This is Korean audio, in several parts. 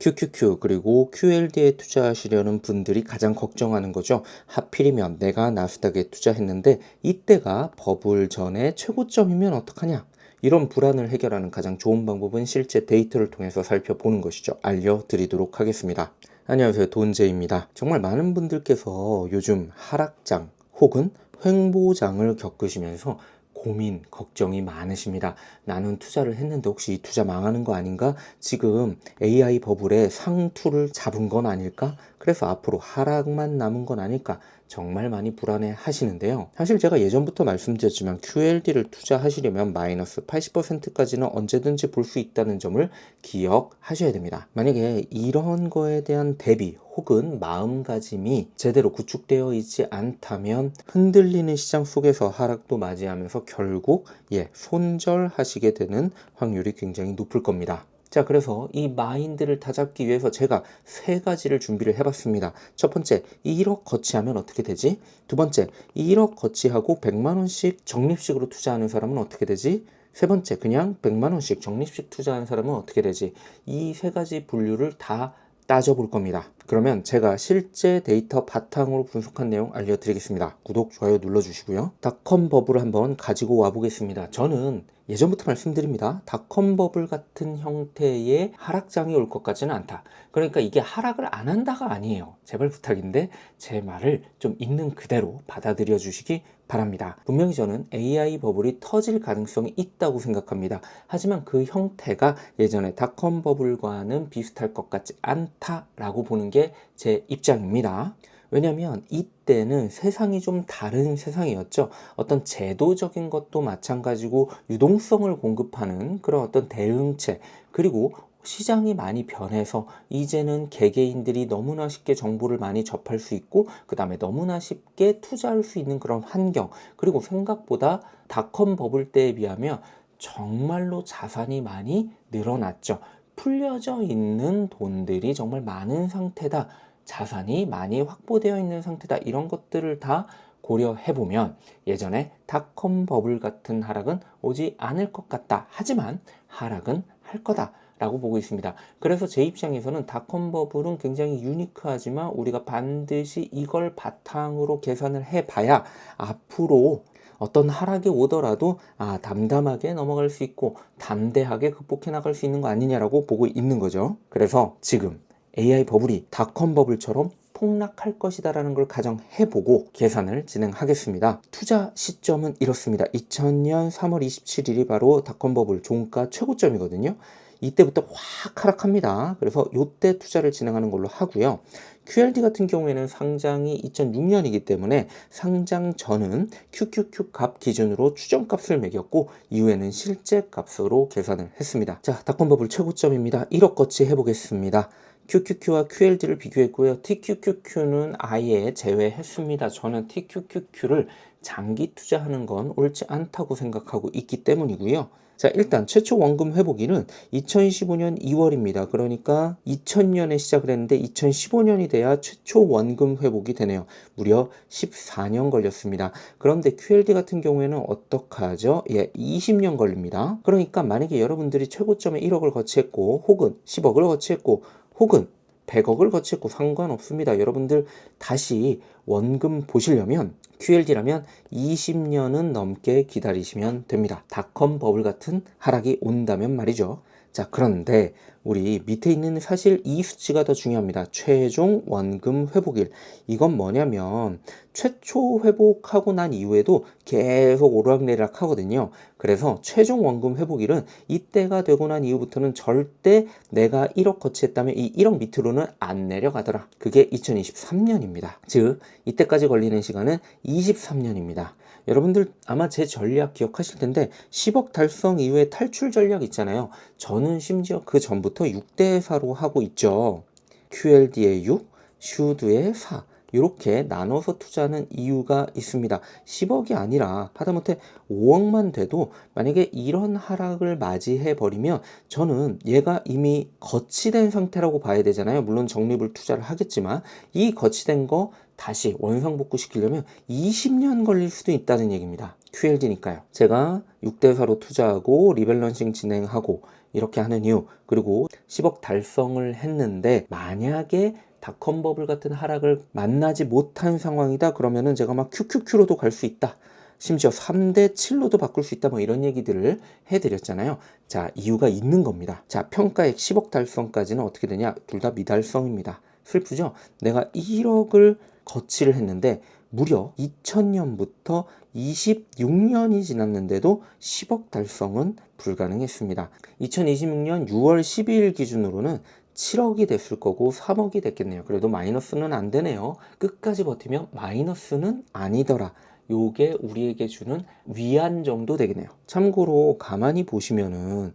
QQQ 그리고 QLD에 투자하시려는 분들이 가장 걱정하는 거죠. 하필이면 내가 나스닥에 투자했는데 이때가 버블 전에 최고점이면 어떡하냐? 이런 불안을 해결하는 가장 좋은 방법은 실제 데이터를 통해서 살펴보는 것이죠. 알려드리도록 하겠습니다. 안녕하세요, 돈재입니다. 정말 많은 분들께서 요즘 하락장 혹은 횡보장을 겪으시면서 고민, 걱정이 많으십니다. 나는 투자를 했는데 혹시 이 투자 망하는 거 아닌가? 지금 AI 버블에 상투를 잡은 건 아닐까? 그래서 앞으로 하락만 남은 건 아닐까? 정말 많이 불안해 하시는데요. 사실 제가 예전부터 말씀드렸지만 QLD를 투자하시려면 마이너스 80%까지는 언제든지 볼 수 있다는 점을 기억하셔야 됩니다. 만약에 이런 거에 대한 대비 혹은 마음가짐이 제대로 구축되어 있지 않다면 흔들리는 시장 속에서 하락도 맞이하면서 결국 손절하시게 되는 확률이 굉장히 높을 겁니다. 자, 그래서 이 마인드를 다잡기 위해서 제가 세 가지를 준비를 해봤습니다. 첫 번째, 1억 거치하면 어떻게 되지? 두 번째, 1억 거치하고 100만 원씩 적립식으로 투자하는 사람은 어떻게 되지? 세 번째, 그냥 100만 원씩 적립식 투자하는 사람은 어떻게 되지? 이 세 가지 분류를 다 따져볼 겁니다. 그러면 제가 실제 데이터 바탕으로 분석한 내용 알려드리겠습니다. 구독, 좋아요 눌러주시고요. 닷컴 버블을 한번 가지고 와보겠습니다. 저는 예전부터 말씀드립니다. 닷컴 버블 같은 형태의 하락장이 올 것 같지는 않다. 그러니까 이게 하락을 안 한다가 아니에요. 제발 부탁인데 제 말을 좀 있는 그대로 받아들여 주시기 바랍니다. 분명히 저는 AI 버블이 터질 가능성이 있다고 생각합니다. 하지만 그 형태가 예전에 닷컴 버블과는 비슷할 것 같지 않다라고 보는 게 제 입장입니다. 왜냐하면 이때는 세상이 좀 다른 세상이었죠. 어떤 제도적인 것도 마찬가지고 유동성을 공급하는 그런 어떤 대응책, 그리고 시장이 많이 변해서 이제는 개개인들이 너무나 쉽게 정보를 많이 접할 수 있고, 그 다음에 너무나 쉽게 투자할 수 있는 그런 환경, 그리고 생각보다 닷컴 버블 때에 비하면 정말로 자산이 많이 늘어났죠. 풀려져 있는 돈들이 정말 많은 상태다. 자산이 많이 확보되어 있는 상태다. 이런 것들을 다 고려해보면 예전에 닷컴 버블 같은 하락은 오지 않을 것 같다. 하지만 하락은 할 거다 라고 보고 있습니다. 그래서 제 입장에서는 닷컴 버블은 굉장히 유니크하지만 우리가 반드시 이걸 바탕으로 계산을 해봐야 앞으로 어떤 하락이 오더라도 담담하게 넘어갈 수 있고 담대하게 극복해 나갈 수 있는 거 아니냐라고 보고 있는 거죠. 그래서 지금 AI 버블이 닷컴 버블처럼 폭락할 것이다 라는 걸 가정해보고 계산을 진행하겠습니다. 투자 시점은 이렇습니다. 2000년 3월 27일이 바로 닷컴 버블 종가 최고점이거든요. 이때부터 확 하락합니다. 그래서 이때 투자를 진행하는 걸로 하고요. QLD 같은 경우에는 상장이 2006년이기 때문에 상장 전은 QQQ 값 기준으로 추정값을 매겼고 이후에는 실제 값으로 계산을 했습니다. 자, 닷컴 버블 최고점입니다. 1억 거치 해보겠습니다. QQQ와 QLD를 비교했고요. TQQQ는 아예 제외했습니다. 저는 TQQQ를 장기 투자하는 건 옳지 않다고 생각하고 있기 때문이고요. 자, 일단 최초 원금 회복일은 2015년 2월입니다. 그러니까 2000년에 시작을 했는데 2015년이 돼야 최초 원금 회복이 되네요. 무려 14년 걸렸습니다. 그런데 QLD 같은 경우에는 어떡하죠? 20년 걸립니다. 그러니까 만약에 여러분들이 최고점에 1억을 거치했고 혹은 10억을 거치했고 혹은 100억을 거치고 상관없습니다. 여러분들 다시 원금 보시려면 QLD라면 20년은 넘게 기다리시면 됩니다. 닷컴 버블 같은 하락이 온다면 말이죠. 자, 그런데 우리 밑에 있는 사실 이 수치가 더 중요합니다. 최종 원금 회복일. 이건 뭐냐면 최초 회복하고 난 이후에도 계속 오르락내리락 하거든요. 그래서 최종 원금 회복일은 이때가 되고 난 이후부터는 절대 내가 1억 거치했다면 이 1억 밑으로는 안 내려가더라. 그게 2023년입니다. 즉 이때까지 걸리는 시간은 23년입니다. 여러분들 아마 제 전략 기억하실 텐데 10억 달성 이후에 탈출 전략 있잖아요. 저는 심지어 그 전부터 6대4로 하고 있죠. QLD의 6, 슈드의 4 이렇게 나눠서 투자하는 이유가 있습니다. 10억이 아니라 하다못해 5억만 돼도 만약에 이런 하락을 맞이해 버리면 저는 얘가 이미 거치된 상태라고 봐야 되잖아요. 물론 적립을 투자를 하겠지만 이 거치된 거 다시 원상복구 시키려면 20년 걸릴 수도 있다는 얘기입니다. QLD니까요. 제가 6대4로 투자하고 리밸런싱 진행하고 이렇게 하는 이유, 그리고 10억 달성을 했는데 만약에 닷컴 버블 같은 하락을 만나지 못한 상황이다 그러면은 제가 막 QQQ로도 갈 수 있다, 심지어 3대 7로도 바꿀 수 있다, 뭐 이런 얘기들을 해드렸잖아요. 자, 이유가 있는 겁니다. 자, 평가액 10억 달성까지는 어떻게 되냐? 둘 다 미달성입니다. 슬프죠? 내가 1억을 거치를 했는데 무려 2000년부터 26년이 지났는데도 10억 달성은 불가능했습니다. 2026년 6월 12일 기준으로는 7억이 됐을 거고 3억이 됐겠네요. 그래도 마이너스는 안 되네요. 끝까지 버티면 마이너스는 아니더라. 요게 우리에게 주는 위안 정도 되겠네요. 참고로 가만히 보시면은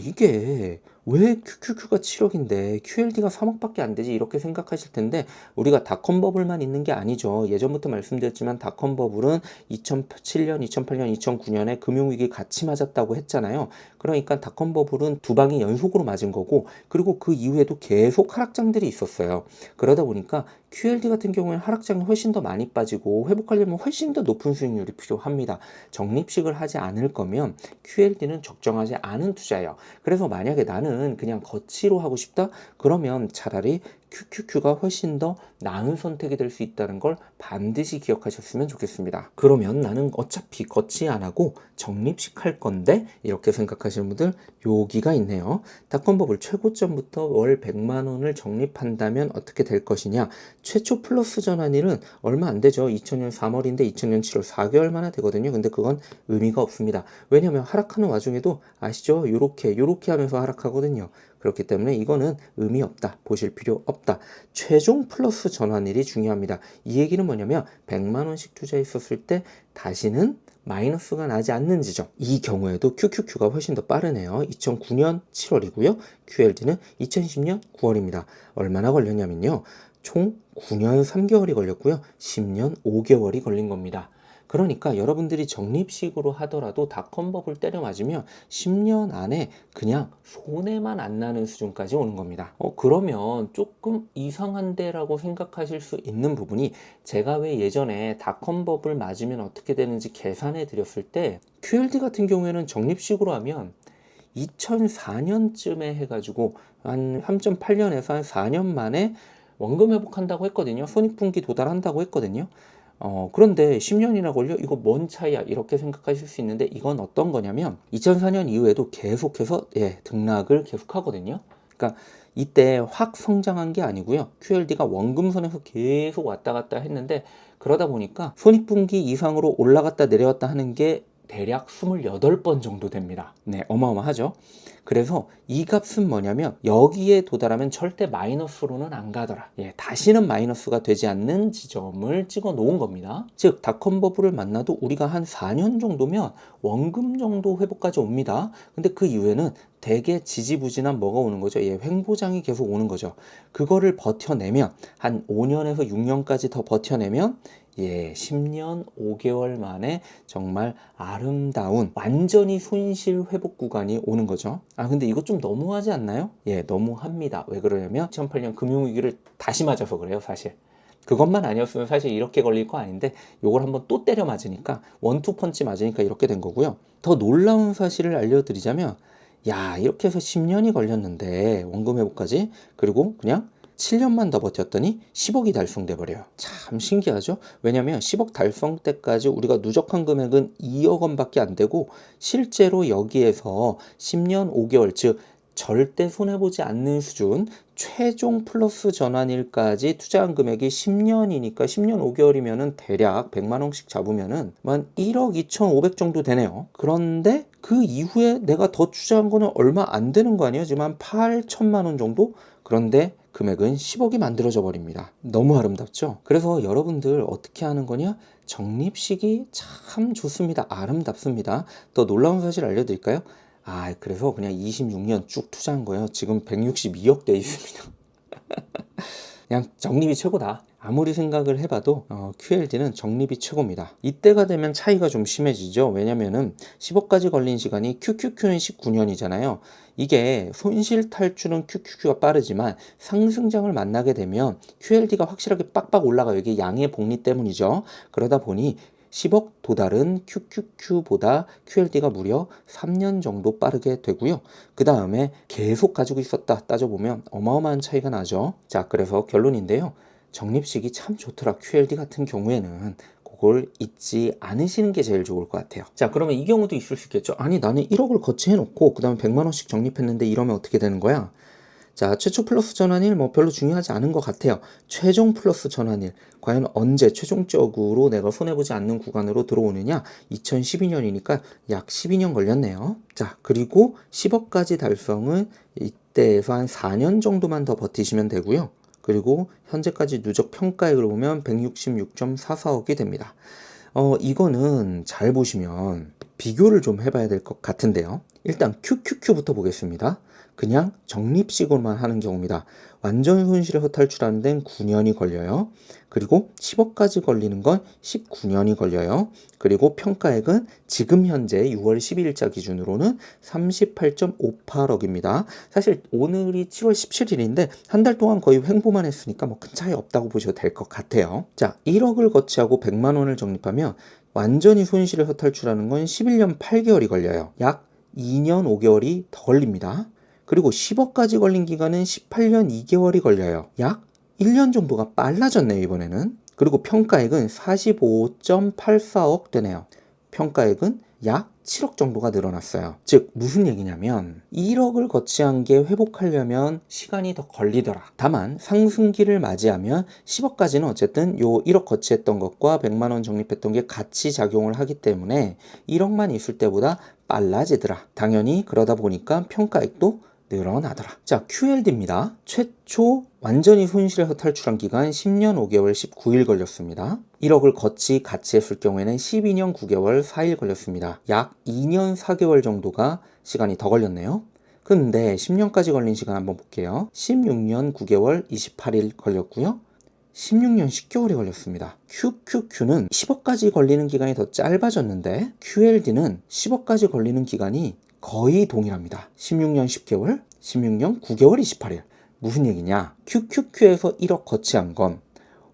이게 왜 QQQ가 7억인데 QLD가 3억밖에 안 되지 이렇게 생각하실 텐데, 우리가 닷컴 버블만 있는 게 아니죠. 예전부터 말씀드렸지만 닷컴 버블은 2007년, 2008년, 2009년에 금융위기 같이 맞았다고 했잖아요. 그러니까 닷컴 버블은 두 방이 연속으로 맞은 거고, 그리고 그 이후에도 계속 하락장들이 있었어요. 그러다 보니까 QLD 같은 경우에는 하락장이 훨씬 더 많이 빠지고 회복하려면 훨씬 더 높은 수익률이 필요합니다. 적립식을 하지 않을 거면 QLD는 적정하지 않은 투자예요. 그래서 만약에 나는 그냥 거치로 하고 싶다? 그러면 차라리 QQQ가 훨씬 더 나은 선택이 될 수 있다는 걸 반드시 기억하셨으면 좋겠습니다. 그러면 나는 어차피 거치 안 하고 적립식 할 건데 이렇게 생각하시는 분들, 여기가 있네요. 닷컴 버블 최고점부터 월 100만 원을 적립한다면 어떻게 될 것이냐? 최초 플러스 전환일은 얼마 안 되죠. 2000년 3월인데 2000년 7월 4개월 만에 되거든요. 근데 그건 의미가 없습니다. 왜냐면 하락하는 와중에도 아시죠? 요렇게 하면서 하락하거든요. 그렇기 때문에 이거는 의미 없다, 보실 필요 없다. 최종 플러스 전환일이 중요합니다. 이 얘기는 뭐냐면 100만 원씩 투자했었을 때 다시는 마이너스가 나지 않는 지점. 이 경우에도 QQQ가 훨씬 더 빠르네요. 2009년 7월이고요. QLD는 2010년 9월입니다. 얼마나 걸렸냐면요, 총 9년 3개월이 걸렸고요. 10년 5개월이 걸린 겁니다. 그러니까 여러분들이 적립식으로 하더라도 닷컴 버블 때려 맞으면 10년 안에 그냥 손해만 안 나는 수준까지 오는 겁니다. 그러면 조금 이상한데 라고 생각하실 수 있는 부분이, 제가 왜 예전에 닷컴 버블 맞으면 어떻게 되는지 계산해 드렸을 때 QLD 같은 경우에는 적립식으로 하면 2004년쯤에 해가지고 한 3.8년에서 한 4년 만에 원금 회복한다고 했거든요. 손익분기 도달한다고 했거든요. 그런데 10년이나 걸려? 이거 뭔 차이야? 이렇게 생각하실 수 있는데, 이건 어떤 거냐면 2004년 이후에도 계속해서 등락을 계속하거든요. 그러니까 이때 확 성장한 게 아니고요. QLD가 원금선에서 계속 왔다 갔다 했는데, 그러다 보니까 손익분기 이상으로 올라갔다 내려왔다 하는 게 대략 28번 정도 됩니다. 네, 어마어마하죠. 그래서 이 값은 뭐냐면 여기에 도달하면 절대 마이너스로는 안 가더라. 다시는 마이너스가 되지 않는 지점을 찍어 놓은 겁니다. 즉 닷컴 버블을 만나도 우리가 한 4년 정도면 원금 정도 회복까지 옵니다. 근데 그 이후에는 되게 지지부진한 뭐가 오는 거죠. 횡보장이 계속 오는 거죠. 그거를 버텨내면 한 5년에서 6년까지 더 버텨내면 10년 5개월 만에 정말 아름다운 완전히 손실 회복 구간이 오는 거죠. 근데 이거 좀 너무하지 않나요? 너무합니다. 왜 그러냐면 2008년 금융위기를 다시 맞아서 그래요, 사실. 그것만 아니었으면 사실 이렇게 걸릴 거 아닌데, 요걸 한번 또 때려 맞으니까, 원투 펀치 맞으니까 이렇게 된 거고요. 더 놀라운 사실을 알려드리자면, 이렇게 해서 10년이 걸렸는데 원금 회복까지, 그리고 그냥 7년만 더 버텼더니 10억이 달성돼 버려요. 참 신기하죠? 왜냐면 10억 달성 때까지 우리가 누적한 금액은 2억 원밖에 안 되고, 실제로 여기에서 10년 5개월, 즉 절대 손해보지 않는 수준, 최종 플러스 전환일까지 투자한 금액이 10년이니까 10년 5개월이면은 대략 100만 원씩 잡으면은 만 1억 2,500 정도 되네요. 그런데 그 이후에 내가 더 투자한 거는 얼마 안 되는 거 아니에요? 지금 한 8천만 원 정도? 그런데 금액은 10억이 만들어져 버립니다. 너무 아름답죠? 그래서 여러분들 어떻게 하는 거냐? 적립식이 참 좋습니다. 아름답습니다. 더 놀라운 사실 알려드릴까요? 그래서 그냥 26년 쭉 투자한 거예요. 지금 162억 돼 있습니다. 그냥 적립이 최고다. 아무리 생각을 해봐도 QLD는 적립이 최고입니다. 이때가 되면 차이가 좀 심해지죠. 왜냐면은 10억까지 걸린 시간이 QQQ는 19년이잖아요. 이게 손실 탈출은 QQQ가 빠르지만 상승장을 만나게 되면 QLD가 확실하게 빡빡 올라가요. 이게 양의 복리 때문이죠. 그러다 보니 10억 도달은 QQQ보다 QLD가 무려 3년 정도 빠르게 되고요. 그 다음에 계속 가지고 있었다 따져보면 어마어마한 차이가 나죠. 자, 그래서 결론인데요. 적립식이 참 좋더라. QLD 같은 경우에는 그걸 잊지 않으시는 게 제일 좋을 것 같아요. 자, 그러면 이 경우도 있을 수 있겠죠. 아니, 나는 1억을 거치해놓고 그 다음에 100만 원씩 적립했는데 이러면 어떻게 되는 거야? 자, 최초 플러스 전환일 뭐 별로 중요하지 않은 것 같아요. 최종 플러스 전환일, 과연 언제 최종적으로 내가 손해보지 않는 구간으로 들어오느냐? 2012년이니까 약 12년 걸렸네요. 자, 그리고 10억까지 달성은 이때에서 한 4년 정도만 더 버티시면 되고요. 그리고 현재까지 누적 평가액을 보면 166.44억이 됩니다. 이거는 잘 보시면 비교를 좀 해봐야 될 것 같은데요. 일단 QQQ부터 보겠습니다. 그냥 적립식으로만 하는 경우입니다. 완전 손실에서 탈출하는 데는 9년이 걸려요. 그리고 10억까지 걸리는 건 19년이 걸려요. 그리고 평가액은 지금 현재 6월 12일자 기준으로는 38.58억입니다. 사실 오늘이 7월 17일인데 한 달 동안 거의 횡보만 했으니까 뭐 큰 차이 없다고 보셔도 될 것 같아요. 자, 1억을 거치하고 100만 원을 적립하면 완전히 손실에서 탈출하는 건 11년 8개월이 걸려요. 약 2년 5개월이 더 걸립니다. 그리고 10억까지 걸린 기간은 18년 2개월이 걸려요. 약 1년 정도가 빨라졌네요, 이번에는. 그리고 평가액은 45.84억 되네요. 평가액은 약 7억 정도가 늘어났어요. 즉 무슨 얘기냐면 1억을 거치한 게 회복하려면 시간이 더 걸리더라. 다만 상승기를 맞이하면 10억까지는 어쨌든 요 1억 거치했던 것과 100만 원 적립했던 게 같이 작용을 하기 때문에 1억만 있을 때보다 빨라지더라. 당연히 그러다 보니까 평가액도 늘어나더라. 자, QLD입니다. 최초 완전히 손실에서 탈출한 기간 10년 5개월 19일 걸렸습니다. 1억을 같이 했을 경우에는 12년 9개월 4일 걸렸습니다. 약 2년 4개월 정도가 시간이 더 걸렸네요. 근데 10년까지 걸린 시간 한번 볼게요. 16년 9개월 28일 걸렸고요. 16년 10개월이 걸렸습니다. QQQ는 10억까지 걸리는 기간이 더 짧아졌는데 QLD는 10억까지 걸리는 기간이 거의 동일합니다. 16년 10개월, 16년 9개월 28일. 무슨 얘기냐? QQQ에서 1억 거치한 건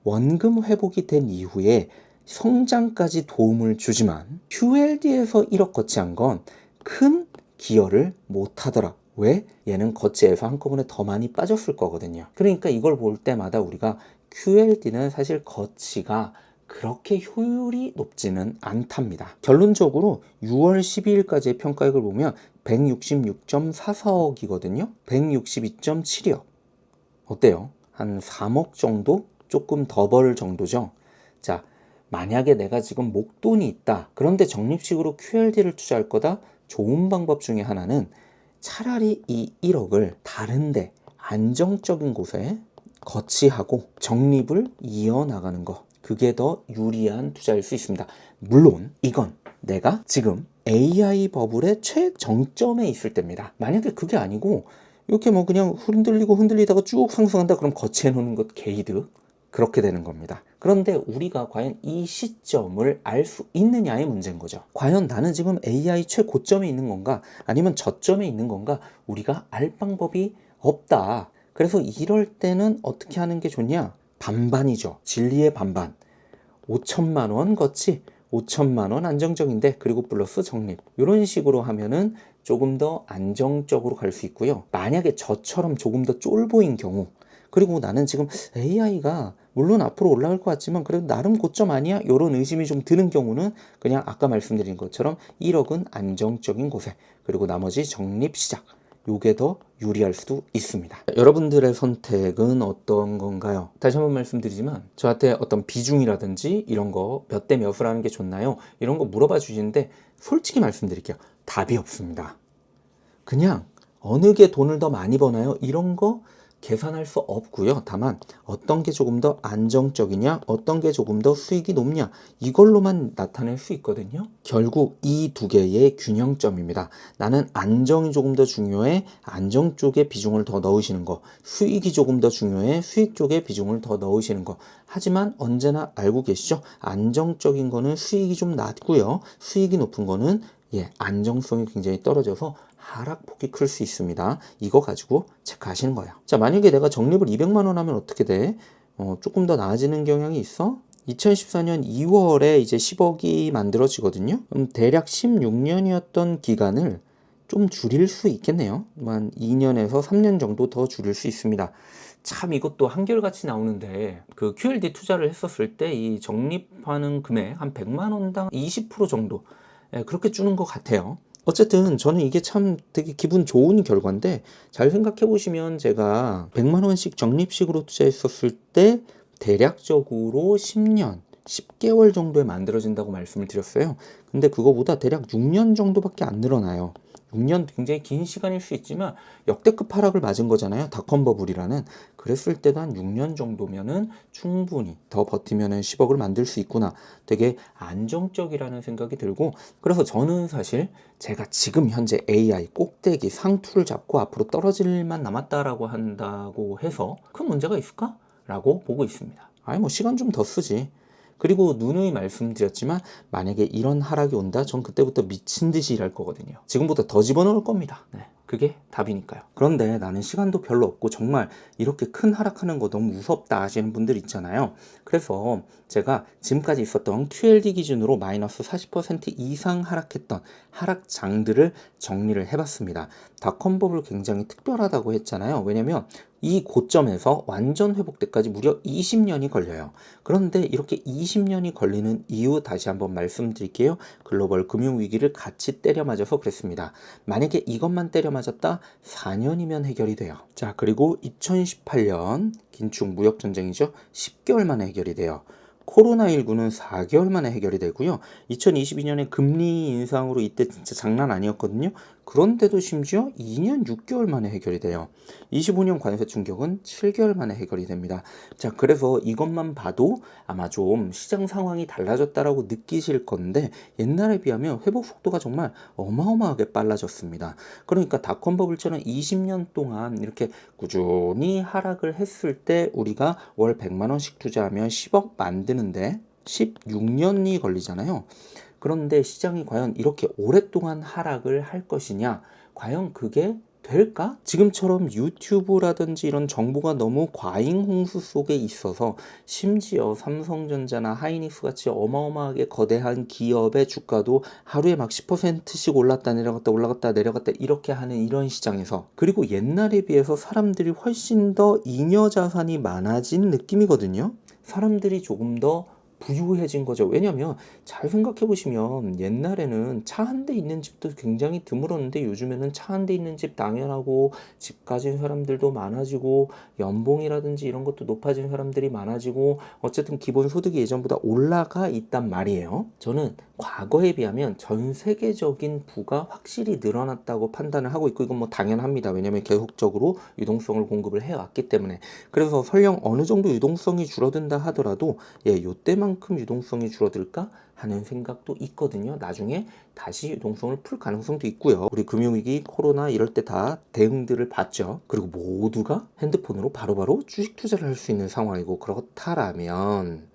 원금 회복이 된 이후에 성장까지 도움을 주지만 QLD에서 1억 거치한 건 큰 기여를 못 하더라. 왜? 얘는 거치해서 한꺼번에 더 많이 빠졌을 거거든요. 그러니까 이걸 볼 때마다 우리가 QLD는 사실 거치가 그렇게 효율이 높지는 않답니다. 결론적으로 6월 12일까지의 평가액을 보면 166.44억이거든요. 162.7억. 어때요? 한 3억 정도? 조금 더 벌 정도죠. 자, 만약에 내가 지금 목돈이 있다. 그런데 적립식으로 QLD를 투자할 거다. 좋은 방법 중에 하나는 차라리 이 1억을 다른데 안정적인 곳에 거치하고 적립을 이어나가는 거. 그게 더 유리한 투자일 수 있습니다. 물론 이건 내가 지금 AI 버블의 최정점에 있을 때입니다. 만약에 그게 아니고 이렇게 뭐 그냥 흔들리다가 쭉 상승한다 그럼 거치해 놓는 것 게이드 그렇게 되는 겁니다. 그런데 우리가 과연 이 시점을 알 수 있느냐의 문제인 거죠. 과연 나는 지금 AI 최고점에 있는 건가 아니면 저점에 있는 건가 우리가 알 방법이 없다. 그래서 이럴 때는 어떻게 하는 게 좋냐? 반반이죠. 진리의 반반. 5천만 원 거치, 5천만 원 안정적인데 그리고 플러스 적립. 이런 식으로 하면은 조금 더 안정적으로 갈 수 있고요. 만약에 저처럼 조금 더 쫄보인 경우 그리고 나는 지금 AI가 물론 앞으로 올라갈 것 같지만 그래도 나름 고점 아니야? 이런 의심이 좀 드는 경우는 그냥 아까 말씀드린 것처럼 1억은 안정적인 곳에 그리고 나머지 적립 시작. 요게 더 유리할 수도 있습니다. 여러분들의 선택은 어떤 건가요? 다시 한번 말씀드리지만 저한테 어떤 비중이라든지 이런 거 몇 대 몇을 하는 게 좋나요? 이런 거 물어봐 주시는데 솔직히 말씀드릴게요. 답이 없습니다. 그냥 어느 게 돈을 더 많이 버나요? 이런 거 계산할 수 없고요. 다만 어떤 게 조금 더 안정적이냐, 어떤 게 조금 더 수익이 높냐 이걸로만 나타낼 수 있거든요. 결국 이 두 개의 균형점입니다. 나는 안정이 조금 더 중요해, 안정 쪽에 비중을 더 넣으시는 거. 수익이 조금 더 중요해, 수익 쪽에 비중을 더 넣으시는 거. 하지만 언제나 알고 계시죠? 안정적인 거는 수익이 좀 낮고요. 수익이 높은 거는 안정성이 굉장히 떨어져서 하락폭이 클 수 있습니다. 이거 가지고 체크하시는 거예요. 자, 만약에 내가 적립을 200만 원 하면 어떻게 돼? 조금 더 나아지는 경향이 있어? 2014년 2월에 이제 10억이 만들어지거든요. 대략 16년이었던 기간을 좀 줄일 수 있겠네요. 한 2년에서 3년 정도 더 줄일 수 있습니다. 참 이것도 한결같이 나오는데 그 QLD 투자를 했었을 때 이 적립하는 금액 한 100만 원당 20% 정도 그렇게 주는 것 같아요. 어쨌든 저는 이게 참 되게 기분 좋은 결과인데 잘 생각해 보시면 제가 100만 원씩 적립식으로 투자했었을 때 대략적으로 10년 10개월 정도에 만들어진다고 말씀을 드렸어요. 근데 그거보다 대략 6년 정도밖에 안 늘어나요. 6년 굉장히 긴 시간일 수 있지만 역대급 하락을 맞은 거잖아요. 닷컴 버블이라는. 그랬을 때도 한 6년 정도면은 충분히 더 버티면은 10억을 만들 수 있구나. 되게 안정적이라는 생각이 들고, 그래서 저는 사실 제가 지금 현재 AI 꼭대기 상투를 잡고 앞으로 떨어질 일만 남았다라고 한다고 해서 큰 문제가 있을까? 라고 보고 있습니다. 아니 뭐 시간 좀 더 쓰지. 그리고 누누이 말씀드렸지만 만약에 이런 하락이 온다, 전 그때부터 미친 듯이 일할 거거든요. 지금보다 더 집어넣을 겁니다. 네, 그게 답이니까요. 그런데 나는 시간도 별로 없고 정말 이렇게 큰 하락하는 거 너무 무섭다 하시는 분들 있잖아요. 그래서 제가 지금까지 있었던 QLD 기준으로 마이너스 40% 이상 하락했던 하락장들을 정리를 해봤습니다. 닷컴 버블 굉장히 특별하다고 했잖아요. 왜냐면 이 고점에서 완전 회복 때까지 무려 20년이 걸려요. 그런데 이렇게 20년이 걸리는 이유 다시 한번 말씀드릴게요. 글로벌 금융위기를 같이 때려 맞아서 그랬습니다. 만약에 이것만 때려 맞았다 4년이면 해결이 돼요. 자, 그리고 2018년 긴축 무역전쟁이죠. 10개월 만에 해결이 돼요. 코로나19는 4개월 만에 해결이 되고요. 2022년에 금리 인상으로 이때 진짜 장난 아니었거든요. 그런데도 심지어 2년 6개월 만에 해결이 돼요. 25년 관세 충격은 7개월 만에 해결이 됩니다. 자, 그래서 이것만 봐도 아마 좀 시장 상황이 달라졌다라고 느끼실 건데 옛날에 비하면 회복 속도가 정말 어마어마하게 빨라졌습니다. 그러니까 닷컴 버블처럼 20년 동안 이렇게 꾸준히 하락을 했을 때 우리가 월 100만 원씩 투자하면 10억 만드는데 16년이 걸리잖아요. 그런데 시장이 과연 이렇게 오랫동안 하락을 할 것이냐? 과연 그게 될까? 지금처럼 유튜브라든지 이런 정보가 너무 과잉 홍수 속에 있어서 심지어 삼성전자나 하이닉스 같이 어마어마하게 거대한 기업의 주가도 하루에 막 10%씩 올랐다 내려갔다 올라갔다 내려갔다 이렇게 하는 이런 시장에서, 그리고 옛날에 비해서 사람들이 훨씬 더 잉여 자산이 많아진 느낌이거든요. 사람들이 조금 더 부유해진 거죠. 왜냐면 잘 생각해 보시면 옛날에는 차 한 대 있는 집도 굉장히 드물었는데 요즘에는 차 한 대 있는 집 당연하고 집 가진 사람들도 많아지고 연봉이라든지 이런 것도 높아진 사람들이 많아지고 어쨌든 기본 소득이 예전보다 올라가 있단 말이에요. 저는 과거에 비하면 전 세계적인 부가 확실히 늘어났다고 판단을 하고 있고, 이건 뭐 당연합니다. 왜냐면 계속적으로 유동성을 공급을 해왔기 때문에. 그래서 설령 어느 정도 유동성이 줄어든다 하더라도 요때만큼 유동성이 줄어들까 하는 생각도 있거든요. 나중에 다시 유동성을 풀 가능성도 있고요. 우리 금융위기, 코로나 이럴 때 다 대응들을 봤죠. 그리고 모두가 핸드폰으로 바로바로 주식 투자를 할 수 있는 상황이고, 그렇다라면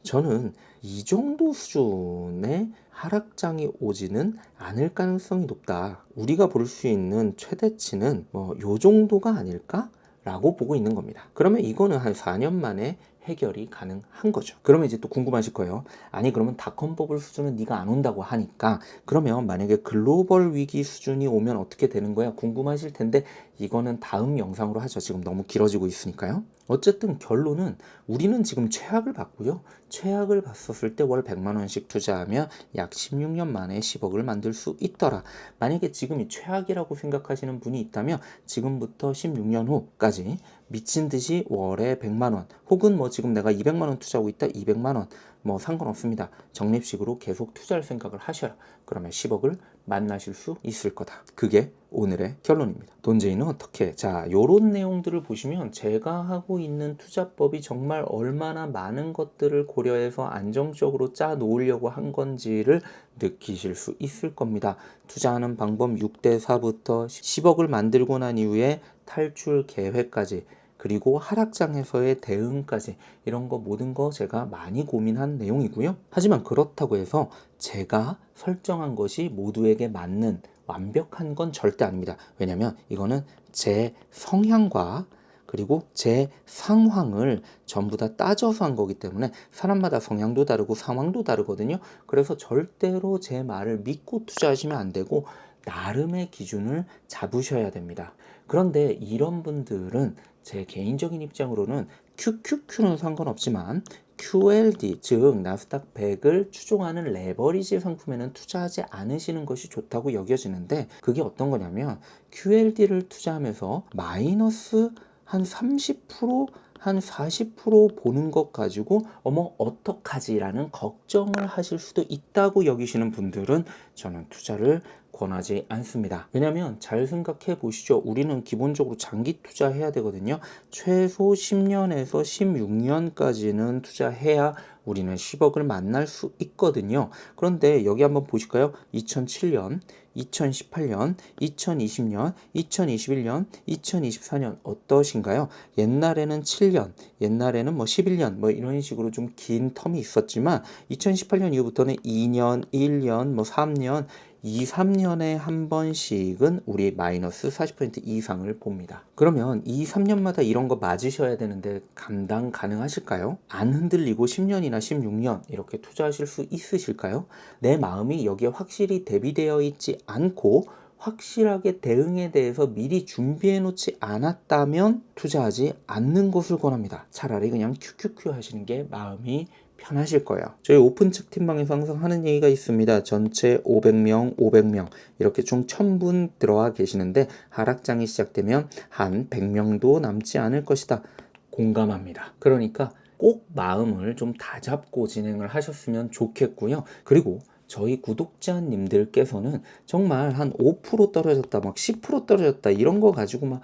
저는 이 정도 수준의 하락장이 오지는 않을 가능성이 높다. 우리가 볼 수 있는 최대치는 요 정도가 아닐까라고 보고 있는 겁니다. 그러면 이거는 한 4년 만에 해결이 가능한 거죠. 그러면 이제 또 궁금하실 거예요. 아니 그러면 닷컴 버블 수준은 네가 안 온다고 하니까 그러면 만약에 글로벌 위기 수준이 오면 어떻게 되는 거야? 궁금하실 텐데 이거는 다음 영상으로 하죠. 지금 너무 길어지고 있으니까요. 어쨌든 결론은 우리는 지금 최악을 봤고요. 최악을 봤었을 때 월 100만 원씩 투자하면 약 16년 만에 10억을 만들 수 있더라. 만약에 지금이 최악이라고 생각하시는 분이 있다면 지금부터 16년 후까지 미친 듯이 월에 100만 원 혹은 뭐 지금 내가 200만 원 투자하고 있다 200만 원 뭐 상관없습니다. 적립식으로 계속 투자할 생각을 하셔라. 그러면 10억을 만나실 수 있을 거다. 그게 오늘의 결론입니다. 돈제이는 어떻게? 자, 요런 내용들을 보시면 제가 하고 있는 투자법이 정말 얼마나 많은 것들을 고려해서 안정적으로 짜 놓으려고 한 건지를 느끼실 수 있을 겁니다. 투자하는 방법 6대4부터 10억을 만들고 난 이후에 탈출 계획까지, 그리고 하락장에서의 대응까지, 이런 거 모든 거 제가 많이 고민한 내용이고요. 하지만 그렇다고 해서 제가 설정한 것이 모두에게 맞는 완벽한 건 절대 아닙니다. 왜냐면 이거는 제 성향과 그리고 제 상황을 전부 다 따져서 한 거기 때문에 사람마다 성향도 다르고 상황도 다르거든요. 그래서 절대로 제 말을 믿고 투자하시면 안 되고 나름의 기준을 잡으셔야 됩니다. 그런데 이런 분들은 제 개인적인 입장으로는 QQQ는 상관없지만 QLD, 즉 나스닥 100을 추종하는 레버리지 상품에는 투자하지 않으시는 것이 좋다고 여겨지는데, 그게 어떤 거냐면 QLD를 투자하면서 마이너스 한 30%, 한 40% 보는 것 가지고 어머 어떡하지 라는 걱정을 하실 수도 있다고 여기시는 분들은 저는 투자를 권하지 않습니다. 왜냐면 잘 생각해 보시죠. 우리는 기본적으로 장기 투자해야 되거든요. 최소 10년에서 16년까지는 투자해야 우리는 10억을 만날 수 있거든요. 그런데 여기 한번 보실까요? 2007년, 2018년, 2020년, 2021년, 2024년 어떠신가요? 옛날에는 7년, 옛날에는 뭐 11년 뭐 이런 식으로 좀 긴 텀이 있었지만 2018년 이후부터는 2년, 1년, 뭐 3년, 2, 3년에 한 번씩은 우리 마이너스 40% 이상을 봅니다. 그러면 2, 3년마다 이런 거 맞으셔야 되는데 감당 가능하실까요? 안 흔들리고 10년이나 16년 이렇게 투자하실 수 있으실까요? 내 마음이 여기에 확실히 대비되어 있지 않고 확실하게 대응에 대해서 미리 준비해 놓지 않았다면 투자하지 않는 것을 권합니다. 차라리 그냥 큐큐큐 하시는 게 마음이 편하실 거예요. 저희 오픈측 팀방에서 항상 하는 얘기가 있습니다. 전체 500명, 500명 이렇게 총 1000분 들어와 계시는데 하락장이 시작되면 한 100명도 남지 않을 것이다. 공감합니다. 그러니까 꼭 마음을 좀 다잡고 진행을 하셨으면 좋겠고요. 그리고 저희 구독자님들께서는 정말 한 5% 떨어졌다, 막 10% 떨어졌다 이런 거 가지고 막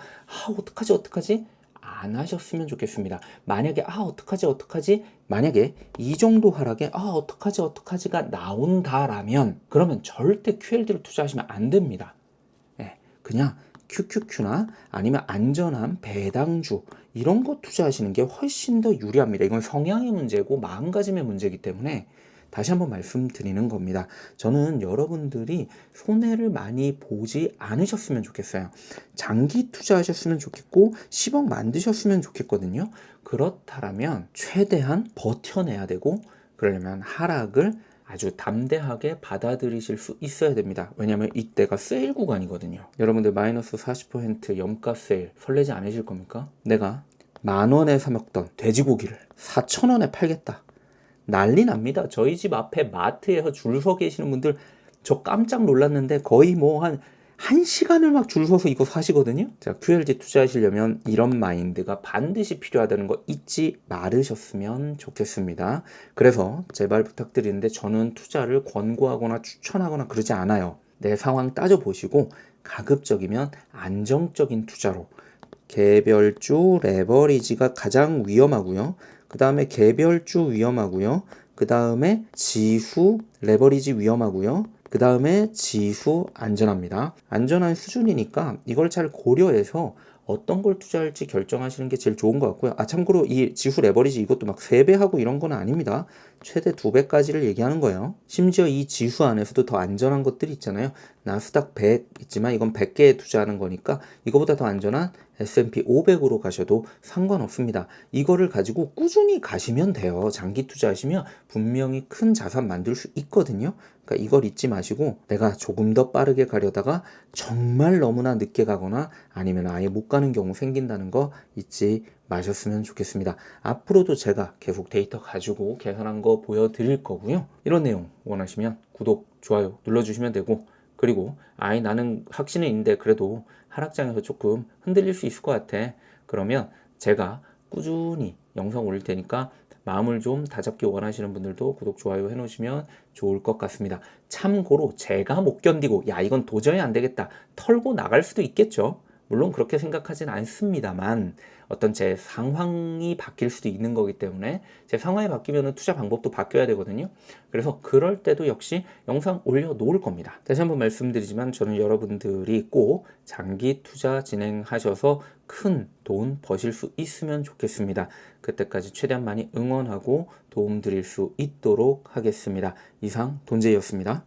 어떡하지 안 하셨으면 좋겠습니다. 만약에 어떡하지 만약에 이 정도 하락에 어떡하지가 나온다라면 그러면 절대 QLD를 투자하시면 안 됩니다. 예, 그냥 QQQ나 아니면 안전한 배당주 이런 거 투자하시는 게 훨씬 더 유리합니다. 이건 성향의 문제고 마음가짐의 문제이기 때문에 다시 한번 말씀드리는 겁니다. 저는 여러분들이 손해를 많이 보지 않으셨으면 좋겠어요. 장기 투자하셨으면 좋겠고 10억 만드셨으면 좋겠거든요. 그렇다면 최대한 버텨내야 되고 그러려면 하락을 아주 담대하게 받아들이실 수 있어야 됩니다. 왜냐하면 이때가 세일 구간이거든요. 여러분들 마이너스 40% 염가 세일 설레지 않으실 겁니까? 내가 10,000원에 사 먹던 돼지고기를 4,000원에 팔겠다. 난리 납니다. 저희 집 앞에 마트에서 줄 서 계시는 분들 저 깜짝 놀랐는데 거의 뭐 한 시간을 막 줄 서서 이거 사시거든요. 자, QLD 투자하시려면 이런 마인드가 반드시 필요하다는 거 잊지 말으셨으면 좋겠습니다. 그래서 제발 부탁드리는데 저는 투자를 권고하거나 추천하거나 그러지 않아요. 내 상황 따져보시고 가급적이면 안정적인 투자로 개별주 레버리지가 가장 위험하고요. 그 다음에 개별주 위험하고요. 그 다음에 지수 레버리지 위험하고요. 그 다음에 지수 안전합니다. 안전한 수준이니까 이걸 잘 고려해서 어떤 걸 투자할지 결정하시는 게 제일 좋은 것 같고요. 참고로 이 지수 레버리지 이것도 막 3배하고 이런 건 아닙니다. 최대 2배까지를 얘기하는 거예요. 심지어 이 지수 안에서도 더 안전한 것들이 있잖아요. 나스닥 100 있지만 이건 100개에 투자하는 거니까 이거보다 더 안전한 S&P 500으로 가셔도 상관없습니다. 이거를 가지고 꾸준히 가시면 돼요. 장기 투자하시면 분명히 큰 자산 만들 수 있거든요. 그러니까 이걸 잊지 마시고 내가 조금 더 빠르게 가려다가 정말 너무나 늦게 가거나 아니면 아예 못 가는 경우 생긴다는 거 잊지 마셨으면 좋겠습니다. 앞으로도 제가 계속 데이터 가지고 계산한 거 보여드릴 거고요. 이런 내용 원하시면 구독, 좋아요 눌러주시면 되고 그리고 나는 확신은 있는데 그래도 하락장에서 조금 흔들릴 수 있을 것 같아. 그러면 제가 꾸준히 영상 올릴 테니까 마음을 좀 다잡기 원하시는 분들도 구독, 좋아요 해놓으시면 좋을 것 같습니다. 참고로 제가 못 견디고 이건 도저히 안 되겠다 털고 나갈 수도 있겠죠. 물론 그렇게 생각하진 않습니다만 어떤 제 상황이 바뀔 수도 있는 거기 때문에 제 상황이 바뀌면 투자 방법도 바뀌어야 되거든요. 그래서 그럴 때도 역시 영상 올려 놓을 겁니다. 다시 한번 말씀드리지만 저는 여러분들이 꼭 장기 투자 진행하셔서 큰 돈 버실 수 있으면 좋겠습니다. 그때까지 최대한 많이 응원하고 도움 드릴 수 있도록 하겠습니다. 이상 돈제이였습니다.